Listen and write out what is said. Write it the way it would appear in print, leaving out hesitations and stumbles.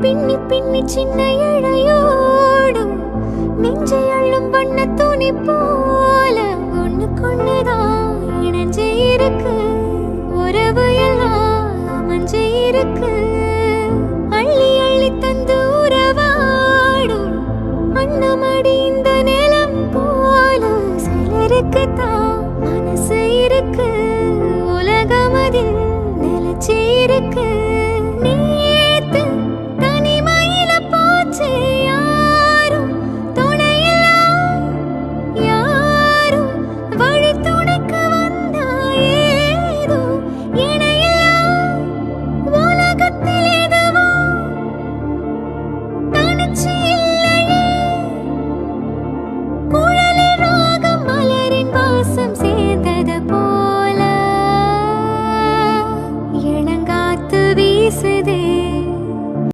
பின்னி பின்னி சின்ன இழையோடும் நெஞ்சை அள்ளும் வண்ண துணி போல ஒண்ணு கொண்டுதான் இணைஞ்சு இருக்கு. உறவு எல்லாம் மஞ்சு இருக்கு.